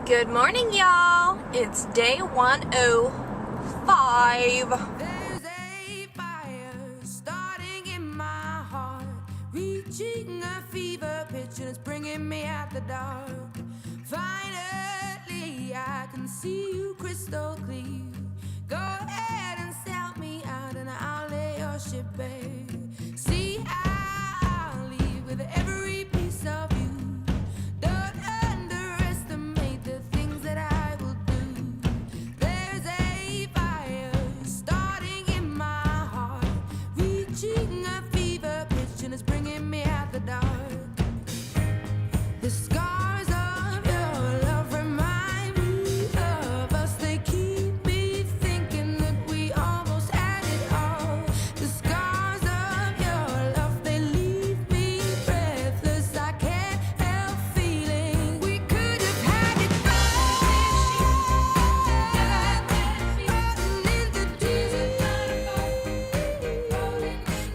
Good morning, y'all. It's day 105. There's a fire starting in my heart, reaching a fever pitch, and it's bringing me out the dark. Finally, I can see you crystal clear. Go ahead and sell me out, and I'll lay your ship bare. See, I'll leave with every piece of you. Don't underestimate the things that I will do. There's a fire starting in my heart, reaching a fever pitch, and it's bringing me out the dark. The scars of your love remind me of us. They keep me thinking that we almost had it all. The scars of your love, they leave me breathless. I can't help feeling we could have had it all. In the deep,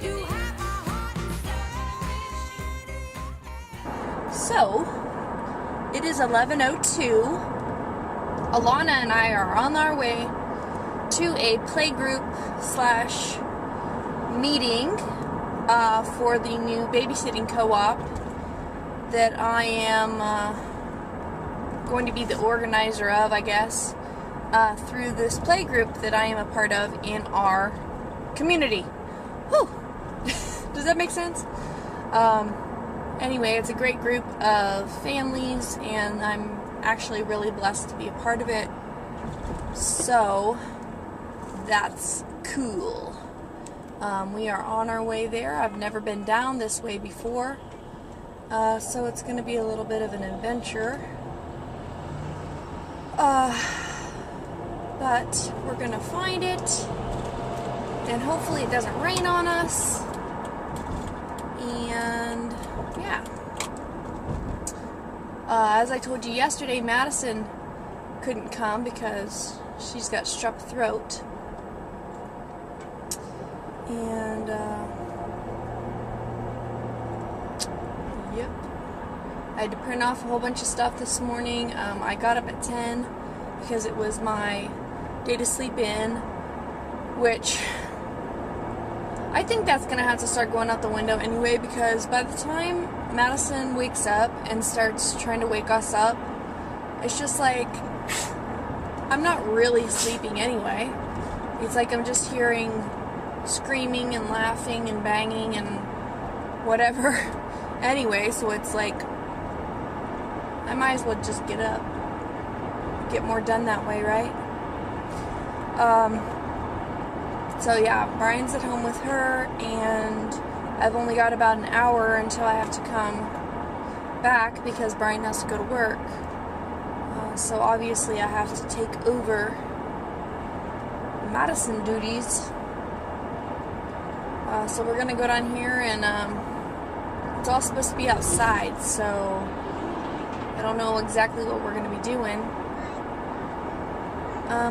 you have my heart inside. So, it is 11:02. Alana and I are on our way to a playgroup / meeting for the new babysitting co-op that I am going to be the organizer of, I guess, through this playgroup that I am a part of in our community. Whew. Does that make sense? Anyway, it's a great group of families, and I'm actually really blessed to be a part of it. So, that's cool. We are on our way there. I've never been down this way before, so it's going to be a little bit of an adventure. But we're going to find it, and hopefully it doesn't rain on us. And yeah, as I told you yesterday, Madison couldn't come because she's got strep throat, and yep, I had to print off a whole bunch of stuff this morning. I got up at 10 because it was my day to sleep in, which I think that's going to have to start going out the window anyway, because by the time Madison wakes up and starts trying to wake us up, it's just like, I'm not really sleeping anyway. It's like I'm just hearing screaming and laughing and banging and whatever. Anyway, so it's like, I might as well just get up. Get more done that way, right? So yeah, Brian's at home with her, and I've only got about an hour until I have to come back because Brian has to go to work. So obviously I have to take over Madison duties. So we're gonna go down here, and it's all supposed to be outside, so I don't know exactly what we're gonna be doing.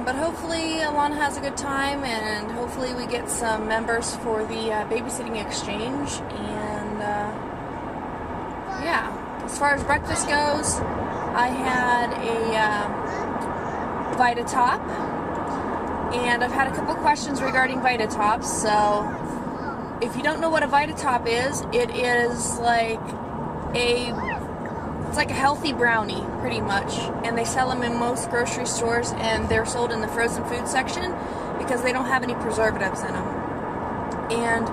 But hopefully Alana has a good time, and hopefully we get some members for the babysitting exchange. And yeah, as far as breakfast goes, I had a Vitatop, and I've had a couple questions regarding Vitatops. So if you don't know what a Vitatop is, it is like it's like a healthy brownie, pretty much, and they sell them in most grocery stores, and they're sold in the frozen food section because they don't have any preservatives in them. And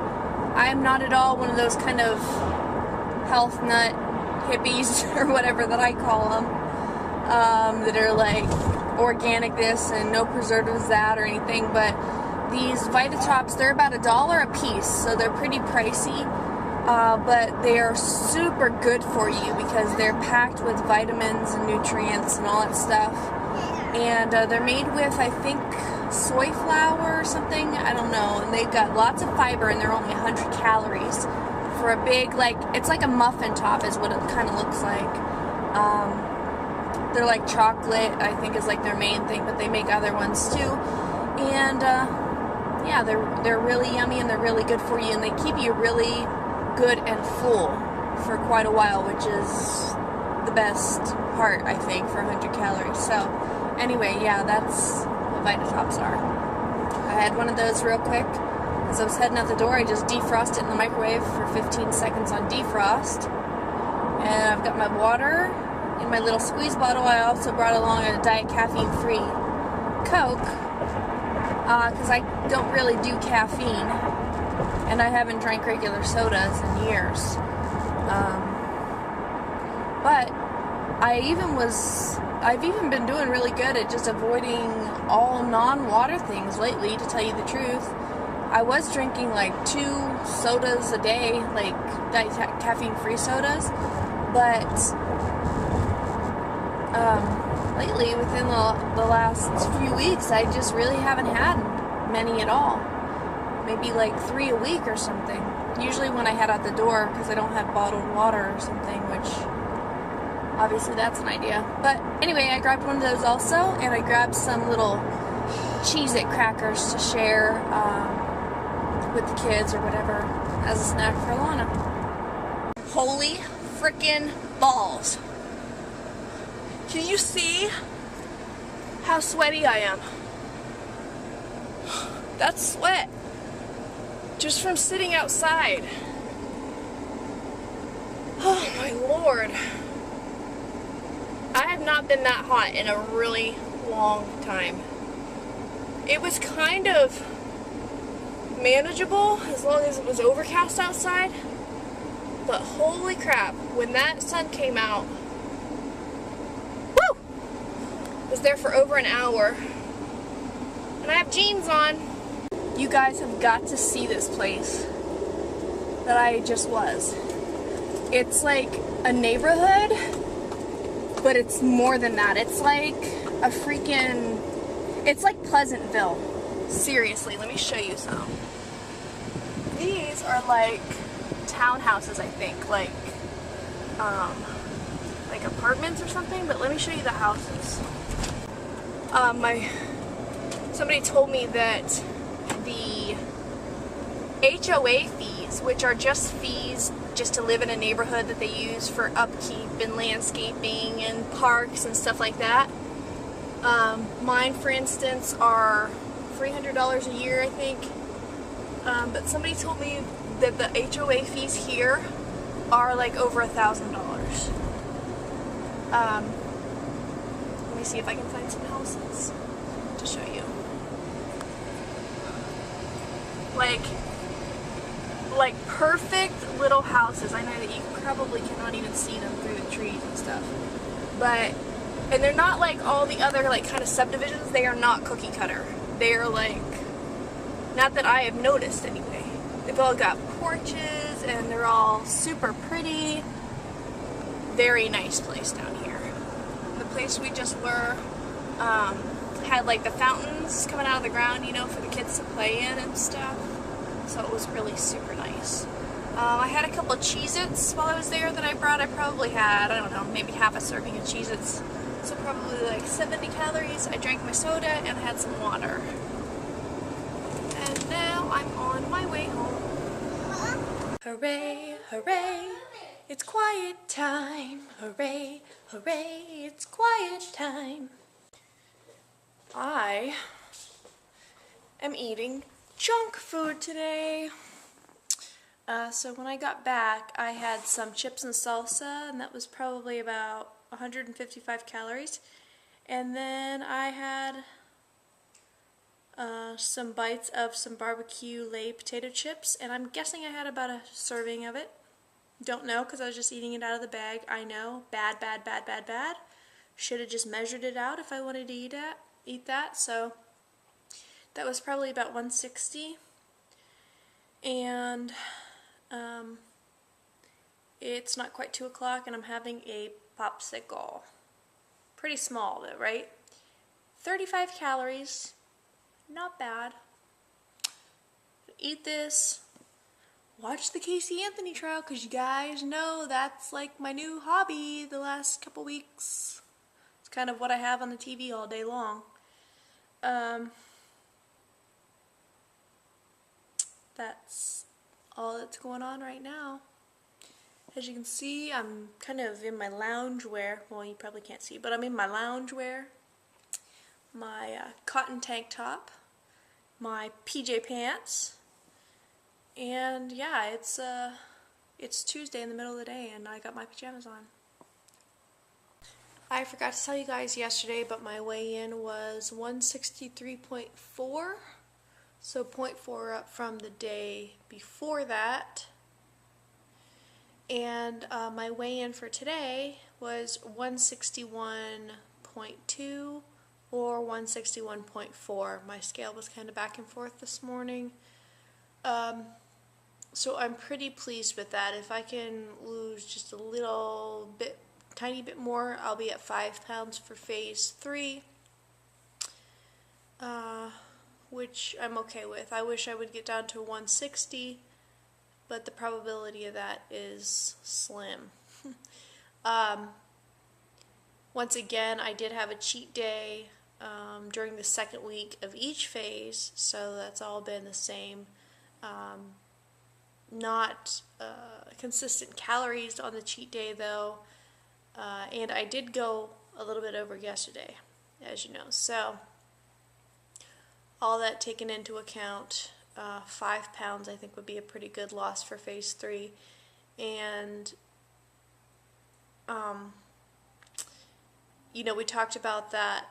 I am not at all one of those kind of health nut hippies or whatever that I call them, that are like organic this and no preservatives that or anything. But these Vitatops, they're about $1 a piece, so they're pretty pricey. But they are super good for you because they're packed with vitamins and nutrients and all that stuff. And they're made with, I think, soy flour or something. I don't know. And they've got lots of fiber, and they're only 100 calories for a big, like, it's like a muffin top is what it kind of looks like. They're like chocolate, I think, is like their main thing, but they make other ones too. And yeah, they're really yummy, and they're really good for you, and they keep you really good and full for quite a while, which is the best part, I think, for 100 calories. So anyway, yeah, that's what Vitatops are. I had one of those real quick. As I was heading out the door, I just defrosted it in the microwave for 15 seconds on defrost. And I've got my water in my little squeeze bottle. I also brought along a diet caffeine-free Coke, because I don't really do caffeine, and I haven't drank regular sodas in years. But I've even been doing really good at just avoiding all non-water things lately, to tell you the truth. I was drinking like 2 sodas a day, like diet caffeine-free sodas, but lately, within the last few weeks, I just really haven't had many at all. Maybe like 3 a week or something. Usually when I head out the door, because I don't have bottled water or something, which obviously that's an idea. But anyway, I grabbed one of those also, and I grabbed some little Cheez-It crackers to share with the kids or whatever as a snack for Lana. Holy frickin' balls. Can you see how sweaty I am? That's sweat. Just from sitting outside. Oh my lord. I have not been that hot in a really long time. It was kind of manageable as long as it was overcast outside. But holy crap, when that sun came out, woo! Was there for over an hour. And I have jeans on. You guys have got to see this place that I just was. It's like a neighborhood, but it's more than that. It's like a freaking, it's like Pleasantville. Seriously, let me show you some. These are like townhouses, I think, like apartments or something, but let me show you the houses. Somebody told me that the HOA fees, which are just fees just to live in a neighborhood that they use for upkeep and landscaping and parks and stuff like that. Mine, for instance, are $300 a year, I think. But somebody told me that the HOA fees here are like over $1,000. Let me see if I can find some houses to show you. Like perfect little houses. I know that you probably cannot even see them through the trees and stuff. And they're not like all the other like kind of subdivisions. They are not cookie cutter. They are like, not that I have noticed anyway. They've all got porches and they're all super pretty. Very nice place down here. The place we just were had like the fountains coming out of the ground, you know, for the kids to play in and stuff. So it was really super nice. I had a couple of Cheez-Its while I was there that I brought. I probably had, I don't know, maybe half a serving of Cheez-Its. So probably like 70 calories. I drank my soda and had some water. And now I'm on my way home. Hooray, hooray, it's quiet time. Hooray, hooray, it's quiet time. I am eating junk food today. So when I got back, I had some chips and salsa, and that was probably about 155 calories. And then I had some bites of some barbecue Lay potato chips, and I'm guessing I had about a serving of it. Don't know, because I was just eating it out of the bag. I know, bad, bad, bad, bad, bad. Should have just measured it out if I wanted to eat that. So that was probably about 160. And it's not quite 2 o'clock, and I'm having a popsicle. Pretty small though, right? 35 calories. Not bad. Eat this. Watch the Casey Anthony trial, because you guys know that's like my new hobby the last couple weeks. It's kind of what I have on the TV all day long. That's all that's going on right now. As you can see, I'm kind of in my loungewear. Well, you probably can't see, but I'm in my loungewear. My cotton tank top, my PJ pants, and yeah, it's Tuesday in the middle of the day, and I got my pajamas on. I forgot to tell you guys yesterday, but my weigh-in was 163.4, so 0.4 up from the day before that. And my weigh-in for today was 161.2 or 161.4. My scale was kind of back and forth this morning. So I'm pretty pleased with that. If I can lose just a little bit, tiny bit more, I'll be at 5 pounds for phase 3, which I'm okay with. I wish I would get down to 160, but the probability of that is slim. Once again, I did have a cheat day during the second week of each phase, so that's all been the same. Not consistent calories on the cheat day though, and I did go a little bit over yesterday, as you know. So all that taken into account, 5 pounds I think would be a pretty good loss for phase 3. And you know, we talked about that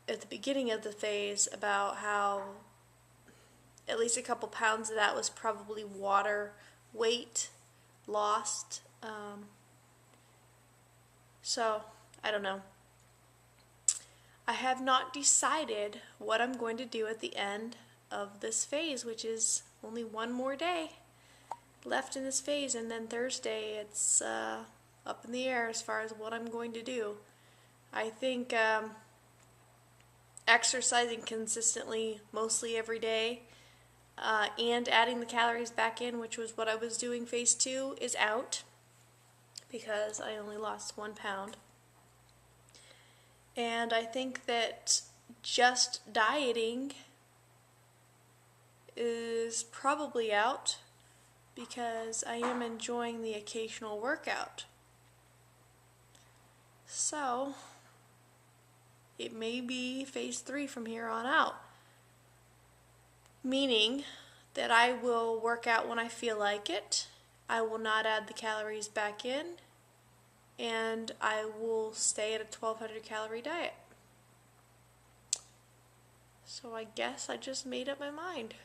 at the beginning of the phase, about how at least a couple pounds of that was probably water weight lost. So I don't know. I have not decided what I'm going to do at the end of this phase, which is only one more day left in this phase, and then Thursday it's up in the air as far as what I'm going to do. I think exercising consistently mostly every day and adding the calories back in, which was what I was doing phase 2, is out because I only lost 1 pound. And I think that just dieting is probably out because I am enjoying the occasional workout. So it may be phase 3 from here on out, meaning that I will work out when I feel like it. I will not add the calories back in, and I will stay at a 1200 calorie diet. So I guess I just made up my mind.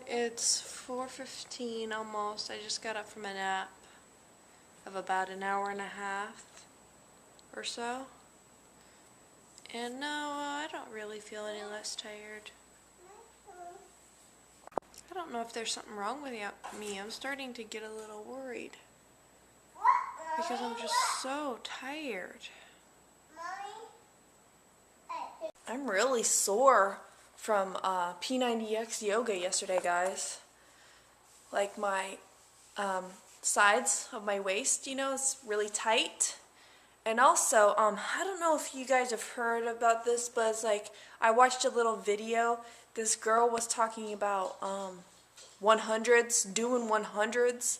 It's 4:15 almost. I just got up from a nap of about an hour and a half or so. And no, I don't really feel any less tired. I don't know if there's something wrong with me. I'm starting to get a little worried because I'm just so tired. I'm really sore from P90X yoga yesterday, guys. Like my sides of my waist, you know, it's really tight. And also, I don't know if you guys have heard about this, but it's like, I watched a little video. This girl was talking about 100s, doing 100s,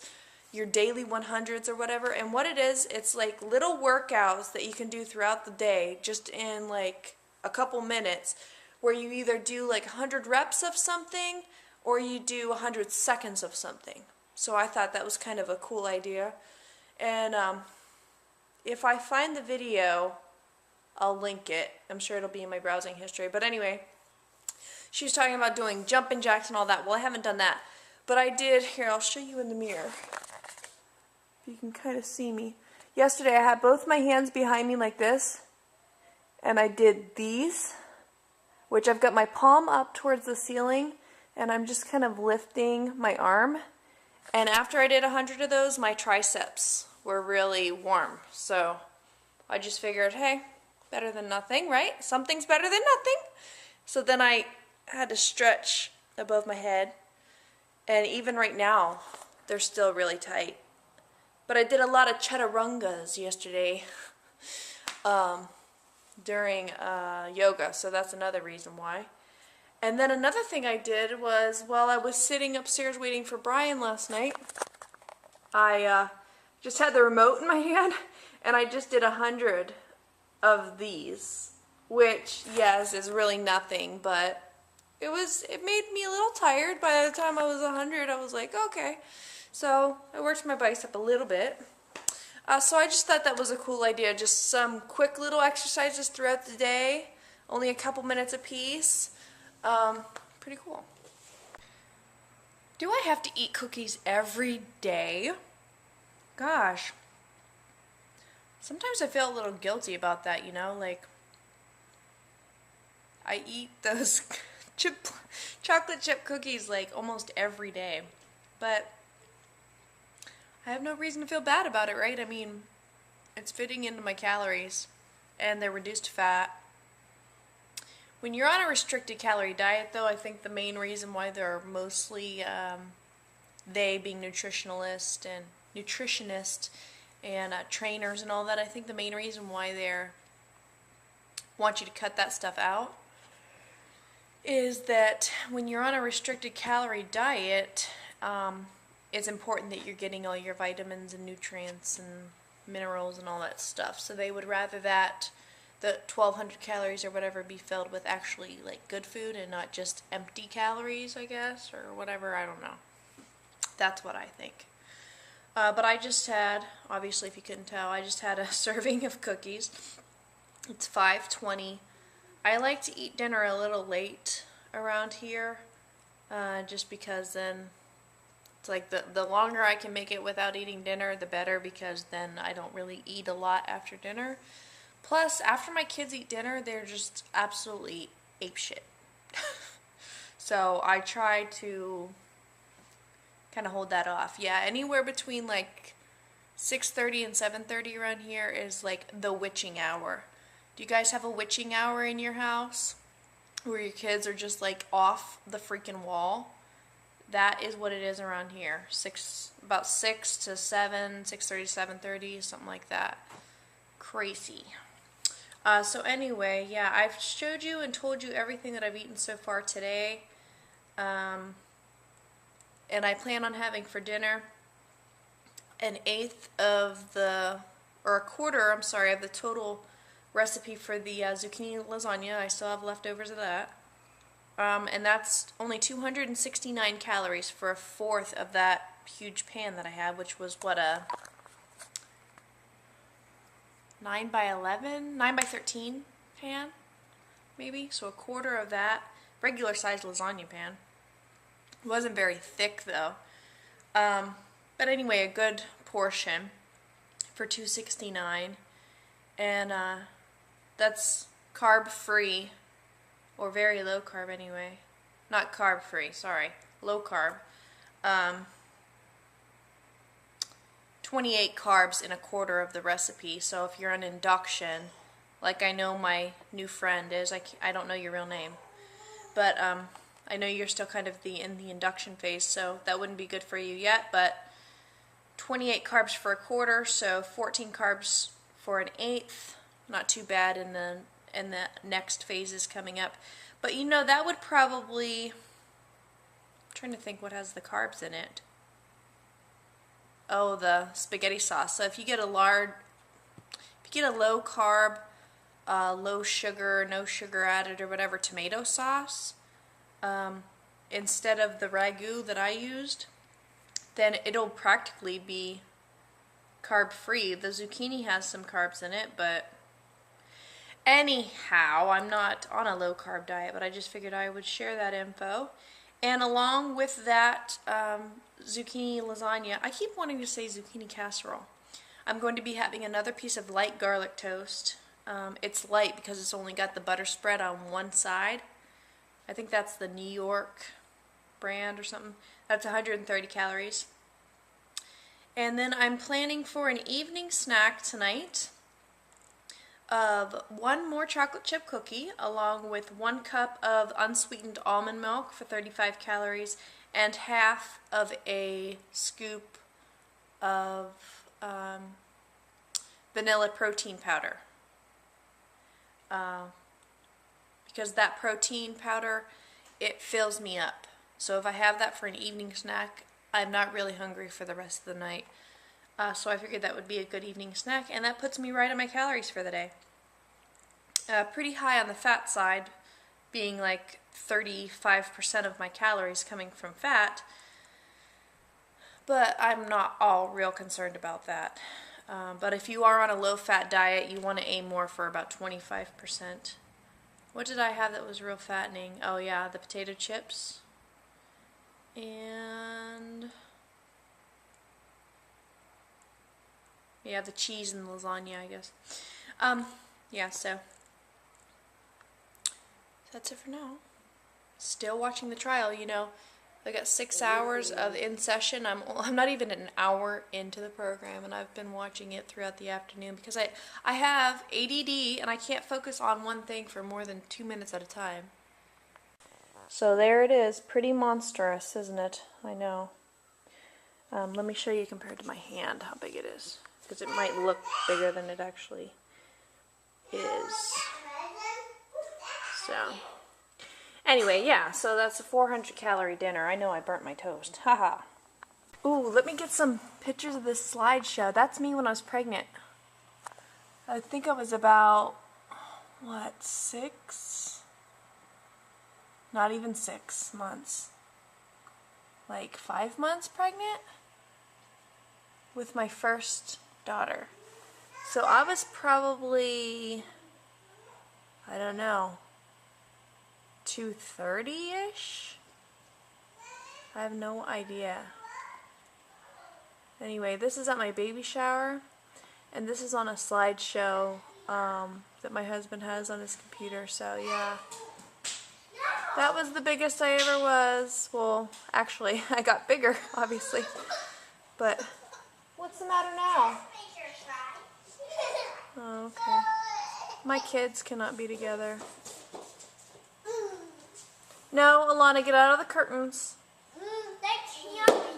your daily 100s or whatever. And what it is, it's like little workouts that you can do throughout the day, just in like a couple minutes, where you either do like 100 reps of something, or you do 100 seconds of something. So I thought that was kind of a cool idea. And if I find the video, I'll link it. I'm sure it'll be in my browsing history. But anyway, she was talking about doing jumping jacks and all that. Well, I haven't done that. But I did. Here, I'll show you in the mirror. You can kind of see me. Yesterday, I had both my hands behind me like this. And I did these, which I've got my palm up towards the ceiling. And I'm just kind of lifting my arm. And after I did 100 of those, my triceps were really warm. So I just figured, hey, better than nothing, right? Something's better than nothing. So then I had to stretch above my head. And even right now, they're still really tight. But I did a lot of chaturangas yesterday during yoga. So that's another reason why. And then another thing I did was, while I was sitting upstairs waiting for Brian last night, I just had the remote in my hand, and I just did 100 of these, which, yes, is really nothing, but it made me a little tired. By the time I was 100, I was like, okay. So I worked my bicep a little bit. So I just thought that was a cool idea. Just some quick little exercises throughout the day, only a couple minutes a piece. Pretty cool. Do I have to eat cookies every day? Gosh. Sometimes I feel a little guilty about that, you know, like I eat those chocolate chip cookies like almost every day, but I have no reason to feel bad about it, right? I mean, it's fitting into my calories and they're reduced fat. When you're on a restricted calorie diet, though, I think the main reason why they're mostly, they being nutritionists and trainers and all that, I think the main reason why they're want you to cut that stuff out is that when you're on a restricted calorie diet, it's important that you're getting all your vitamins and nutrients and minerals and all that stuff. So they would rather that the 1,200 calories or whatever be filled with actually like good food and not just empty calories, I guess, or whatever. I don't know. That's what I think. But I just had, obviously if you couldn't tell, I just had a serving of cookies. It's 5:20. I like to eat dinner a little late around here, just because then it's like the longer I can make it without eating dinner, the better, because then I don't really eat a lot after dinner. Plus, after my kids eat dinner, they're just absolutely apeshit. So I try to kind of hold that off. Yeah, anywhere between like 6:30 and 7:30 around here is like the witching hour. Do you guys have a witching hour in your house where your kids are just like off the freaking wall? That is what it is around here. About 6 to 7, 6:30 to 7:30, something like that. Crazy. So anyway, yeah, I've showed you and told you everything that I've eaten so far today. And I plan on having for dinner a quarter, I'm sorry, of the total recipe for the zucchini lasagna. I still have leftovers of that. And that's only 269 calories for a fourth of that huge pan that I had, which was what, a 9 by 13 pan, maybe? So a quarter of that, regular sized lasagna pan. It wasn't very thick though. But anyway, a good portion for $2.69, and that's carb free, or very low carb anyway. Not carb free, sorry, low carb. 28 carbs in a quarter of the recipe. So if you're on induction, like I know my new friend is, I don't know your real name, but I know you're still kind of in the induction phase, so that wouldn't be good for you yet, but 28 carbs for a quarter, so 14 carbs for an eighth. Not too bad in the next phases coming up. But you know, that would probably, I'm trying to think what has the carbs in it. Oh, the spaghetti sauce. So if you get a low carb, low sugar, no sugar added or whatever tomato sauce, instead of the ragu that I used, then it'll practically be carb free. The zucchini has some carbs in it, but anyhow, I'm not on a low carb diet, but I just figured I would share that info. And along with that zucchini lasagna, I keep wanting to say zucchini casserole. I'm going to be having another piece of light garlic toast. It's light because it's only got the butter spread on one side. I think that's the New York brand or something. That's 130 calories. And then I'm planning for an evening snack tonight of one more chocolate chip cookie along with 1 cup of unsweetened almond milk for 35 calories and half of a scoop of vanilla protein powder. Because that protein powder it fills me up. So if I have that for an evening snack, I'm not really hungry for the rest of the night. So I figured that would be a good evening snack, and that puts me right on my calories for the day. Pretty high on the fat side, being like 35% of my calories coming from fat, but I'm not all real concerned about that. But if you are on a low-fat diet, you want to aim more for about 25%. What did I have that was real fattening? Oh yeah, the potato chips. And yeah, the cheese and lasagna, I guess. Yeah, so that's it for now. Still watching the trial, you know. I got 6 hours of in session. I'm not even an hour into the program, and I've been watching it throughout the afternoon because I have ADD and I can't focus on one thing for more than 2 minutes at a time. So there it is, pretty monstrous, isn't it? I know. Let me show you compared to my hand how big it is, because it might look bigger than it actually is. So anyway, yeah, so that's a 400 calorie dinner. I know I burnt my toast. Haha. Ooh, let me get some pictures of this slideshow. That's me when I was pregnant. I think I was about, what, 6? Not even 6 months. Like 5 months pregnant with my first daughter. So I was probably, I don't know, 230-ish? I have no idea. Anyway, this is at my baby shower, and this is on a slideshow that my husband has on his computer, so yeah. That was the biggest I ever was. Well, actually, I got bigger, obviously. But what's the matter now? Oh, okay. My kids cannot be together. No, Alana, get out of the curtains.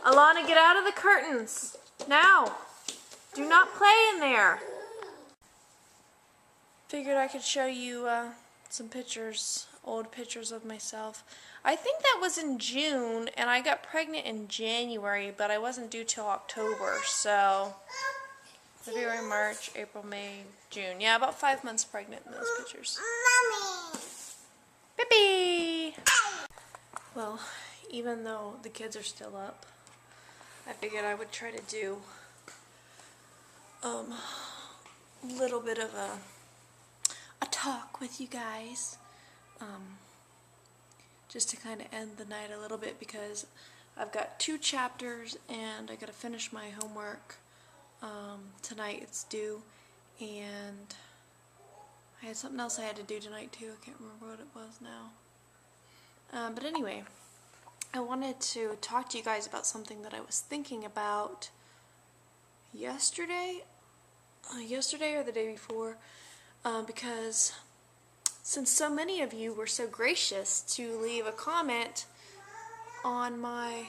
Alana, get out of the curtains. Now. Do not play in there. Figured I could show you some pictures, old pictures of myself. I think that was in June, and I got pregnant in January, but I wasn't due till October, so February, March, April, May, June. Yeah, about 5 months pregnant in those pictures. Mommy! Bippy! Well, even though the kids are still up, I figured I would try to do a little bit of a talk with you guys, just to kind of end the night a little bit, because I've got 2 chapters and I gotta finish my homework. Tonight it's due, and I had something else I had to do tonight too. I can't remember what it was now. But anyway, I wanted to talk to you guys about something that I was thinking about yesterday or the day before, because since so many of you were so gracious to leave a comment on my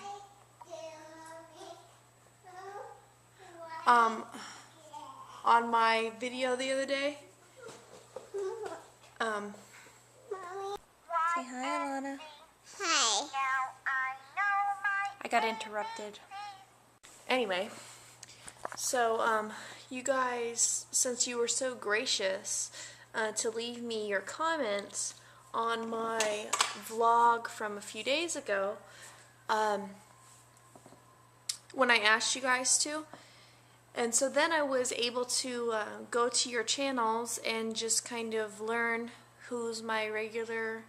video the other day. Say hi, Alana. Hi. I got interrupted. Anyway, so you guys, since you were so gracious to leave me your comments on my vlog from a few days ago, when I asked you guys to, and so then I was able to go to your channels and just kind of learn who's my regular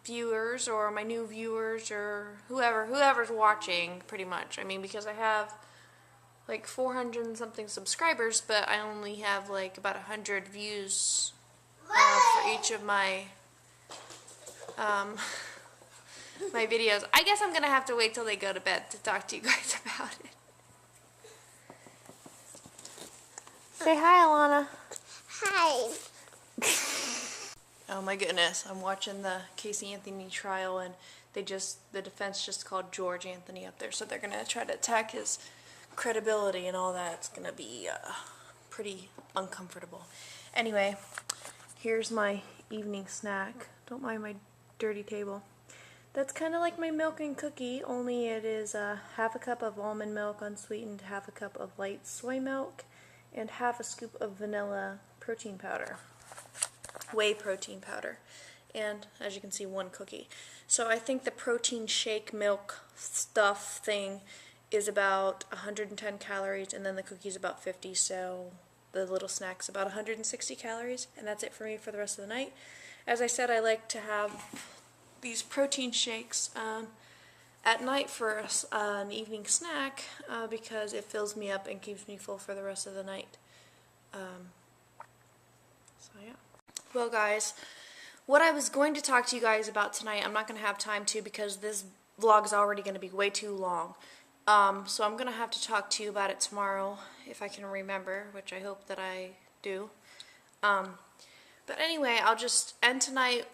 viewers or my new viewers or whoever's watching, pretty much. I mean, because I have like 400 and something subscribers, but I only have like about 100 views for each of my my videos. I guess I'm gonna have to wait till they go to bed to talk to you guys about it. Say hi, Alana. Hi. Oh my goodness, I'm watching the Casey Anthony trial, and the defense just called George Anthony up there, so they're gonna try to attack his credibility and all that. It's gonna be pretty uncomfortable. Anyway, here's my evening snack. Don't mind my dirty table. That's kind of like my milk and cookie, only it is half a cup of almond milk unsweetened, half a cup of light soy milk, and half a scoop of vanilla protein powder, whey protein powder, and as you can see, 1 cookie. So I think the protein shake milk stuff thing is about 110 calories, and then the cookie's about 50, so the little snack's about 160 calories, and that's it for me for the rest of the night. As I said, I like to have these protein shakes at night for an evening snack because it fills me up and keeps me full for the rest of the night. So yeah. Well guys, what I was going to talk to you guys about tonight, I'm not going to have time to because this vlog is already going to be way too long. So I'm going to have to talk to you about it tomorrow if I can remember, which I hope that I do. But anyway, I'll just end tonight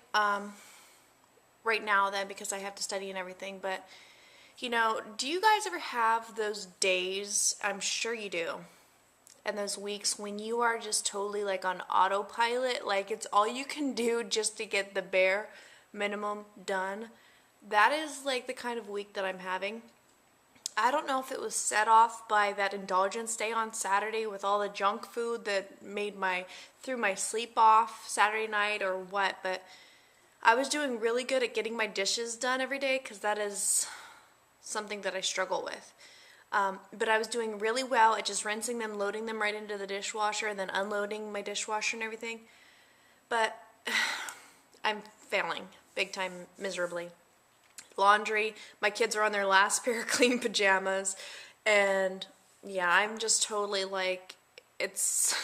right now then because I have to study and everything. But, you know, do you guys ever have those days, I'm sure you do, and those weeks when you are just totally like on autopilot, like it's all you can do just to get the bare minimum done? That is like the kind of week that I'm having. I don't know if it was set off by that indulgence day on Saturday with all the junk food that threw my sleep off Saturday night or what, but I was doing really good at getting my dishes done every day because that is something that I struggle with. But I was doing really well at just rinsing them, loading them right into the dishwasher, and then unloading my dishwasher and everything. But I'm failing big time, miserably. Laundry, my kids are on their last pair of clean pajamas, and yeah, I'm just totally like, it's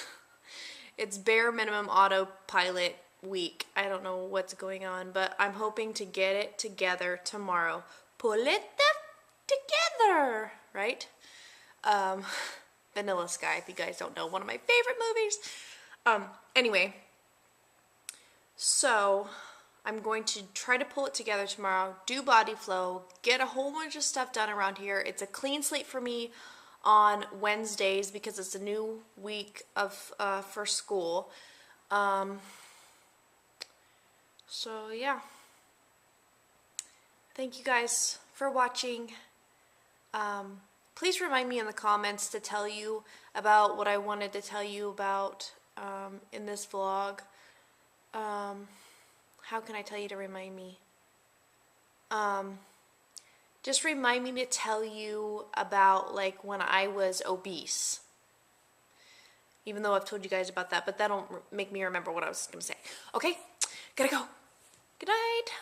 bare minimum autopilot week. I don't know what's going on, but I'm hoping to get it together tomorrow. Pull it together, right? Vanilla Sky, if you guys don't know, one of my favorite movies. Anyway, so I'm going to try to pull it together tomorrow, do body flow, get a whole bunch of stuff done around here. It's a clean slate for me on Wednesdays because it's a new week of for school. So yeah, thank you guys for watching. Please remind me in the comments to tell you about what I wanted to tell you about in this vlog. How can I tell you to remind me? Just remind me to tell you about like when I was obese. Even though I've told you guys about that, but that'll make me remember what I was going to say. Okay, gotta go. Good night.